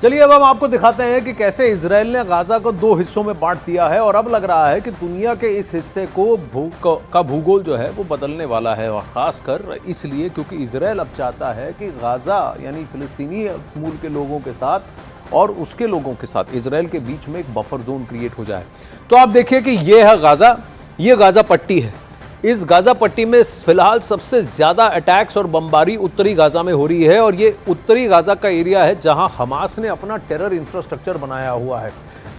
चलिए अब हम आपको दिखाते हैं कि कैसे इजराइल ने गाजा को दो हिस्सों में बांट दिया है और अब लग रहा है कि दुनिया के इस हिस्से का भूगोल जो है वो बदलने वाला है, और ख़ासकर इसलिए क्योंकि इजराइल अब चाहता है कि गाजा यानी फिलिस्तीनी मूल के लोगों के साथ और उसके लोगों के साथ इजराइल के बीच में एक बफर जोन क्रिएट हो जाए। तो आप देखिए कि ये है गाजा, ये गाजा पट्टी है। इस गाजा पट्टी में फिलहाल सबसे ज्यादा अटैक्स और बमबारी उत्तरी गाजा में हो रही है, और ये उत्तरी गाजा का एरिया है जहां हमास ने अपना टेरर इंफ्रास्ट्रक्चर बनाया हुआ है।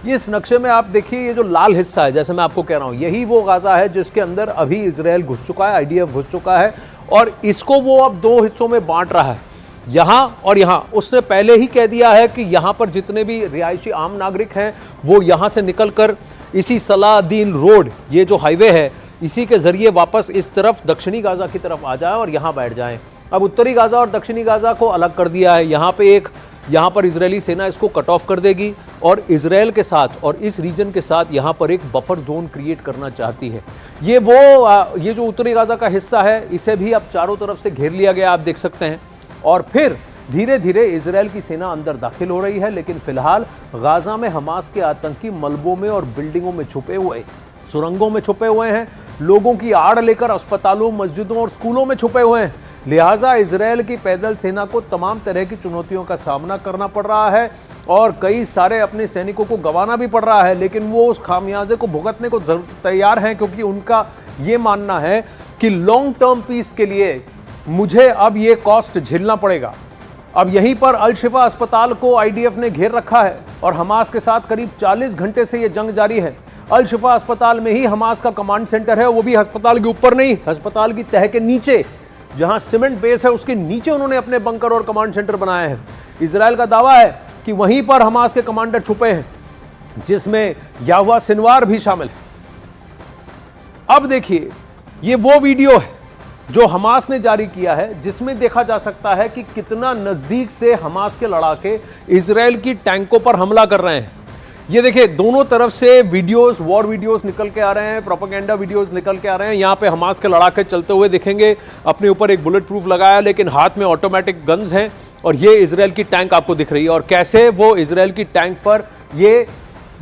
ये इस नक्शे में आप देखिए, ये जो लाल हिस्सा है, जैसे मैं आपको कह रहा हूं, यही वो गाजा है जिसके अंदर अभी इजराइल घुस चुका है, आईडीएफ घुस चुका है, और इसको वो अब दो हिस्सों में बांट रहा है, यहां और यहां। उसने पहले ही कह दिया है कि यहां पर जितने भी रिहायशी आम नागरिक हैं वो यहां से निकलकर इसी सलादीन रोड, ये जो हाईवे है, इसी के जरिए वापस इस तरफ दक्षिणी गाजा की तरफ आ जाए और यहां बैठ जाएं। अब उत्तरी गाजा और दक्षिणी गाजा को अलग कर दिया है। यहां पर इजरायली सेना इसको कट ऑफ कर देगी और इजराइल के साथ और इस रीजन के साथ यहां पर एक बफर जोन क्रिएट करना चाहती है। ये जो उत्तरी गाजा का हिस्सा है, इसे भी अब चारों तरफ से घेर लिया गया, आप देख सकते हैं। और फिर धीरे धीरे इजराइल की सेना अंदर दाखिल हो रही है, लेकिन फिलहाल गाजा में हमास के आतंकी मलबों में और बिल्डिंगों में छुपे हुए, सुरंगों में छुपे हुए हैं, लोगों की आड़ लेकर अस्पतालों, मस्जिदों और स्कूलों में छुपे हुए हैं। लिहाजा इजराइल की पैदल सेना को तमाम तरह की चुनौतियों का सामना करना पड़ रहा है और कई सारे अपने सैनिकों को गंवाना भी पड़ रहा है, लेकिन वो उस खामियाजे को भुगतने को तैयार हैं, क्योंकि उनका ये मानना है कि लॉन्ग टर्म पीस के लिए मुझे अब ये कॉस्ट झेलना पड़ेगा। अब यहीं पर अल शिफा अस्पताल को आईडीएफ ने घेर रखा है और हमास के साथ करीब 40 घंटे से ये जंग जारी है। अल शिफा अस्पताल में ही हमास का कमांड सेंटर है, वो भी अस्पताल के ऊपर नहीं, अस्पताल की तह के नीचे, जहां सीमेंट बेस है उसके नीचे उन्होंने अपने बंकर और कमांड सेंटर बनाए हैं। इजराइल का दावा है कि वहीं पर हमास के कमांडर छुपे हैं, जिसमें याहुआ सिनवार भी शामिल है। अब देखिए, ये वो वीडियो है जो हमास ने जारी किया है, जिसमें देखा जा सकता है कि कितना नजदीक से हमास के लड़ाके इजराइल की टैंकों पर हमला कर रहे हैं। ये देखिए, दोनों तरफ से वीडियोस, वॉर वीडियोस निकल के आ रहे हैं, प्रोपेगेंडा वीडियोस निकल के आ रहे हैं। यहाँ पे हमास के लड़ाके चलते हुए दिखेंगे, अपने ऊपर एक बुलेट प्रूफ लगाया, लेकिन हाथ में ऑटोमेटिक गन्स हैं, और ये इजराइल की टैंक आपको दिख रही है। और कैसे वो इजराइल की टैंक पर ये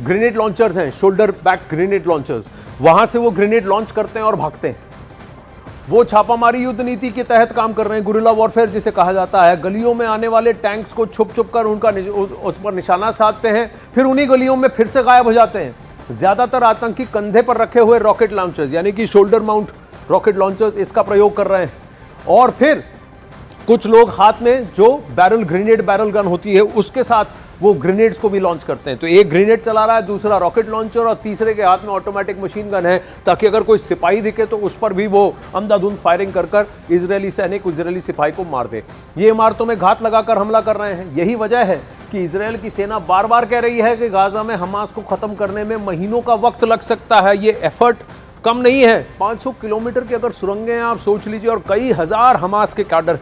ग्रेनेड लॉन्चर्स हैं, शोल्डर बैक ग्रेनेड लॉन्चर्स, वहां से वो ग्रेनेड लॉन्च करते हैं और भागते हैं। वो छापामारी युद्ध नीति के तहत काम कर रहे हैं, गुरिल्ला वॉरफेयर जिसे कहा जाता है। गलियों में आने वाले टैंक्स को छुप छुप कर उस पर निशाना साधते हैं, फिर उन्हीं गलियों में फिर से गायब हो जाते हैं। ज्यादातर आतंकी कंधे पर रखे हुए रॉकेट लॉन्चर्स, यानी कि शोल्डर माउंट रॉकेट लॉन्चर्स, इसका प्रयोग कर रहे हैं। और फिर कुछ लोग हाथ में जो ग्रेनेड बैरल गन होती है, उसके साथ वो ग्रेनेड्स को भी लॉन्च करते हैं। तो एक ग्रेनेड चला रहा है, दूसरा रॉकेट लॉन्चर, और तीसरे के हाथ में ऑटोमेटिक मशीन गन है, ताकि अगर कोई सिपाही दिखे तो उस पर भी वो अंधाधुंध फायरिंग कर कर इजरायली सैनिक इजरायली सिपाही को मार दे। ये इमारतों में घात लगाकर हमला कर रहे हैं। यही वजह है कि इजरायल की सेना बार बार कह रही है कि गाजा में हमास को खत्म करने में महीनों का वक्त लग सकता है। ये एफर्ट कम नहीं है। 500 किलोमीटर की अगर सुरंगें आप सोच लीजिए, और कई हजार हमास के कैडर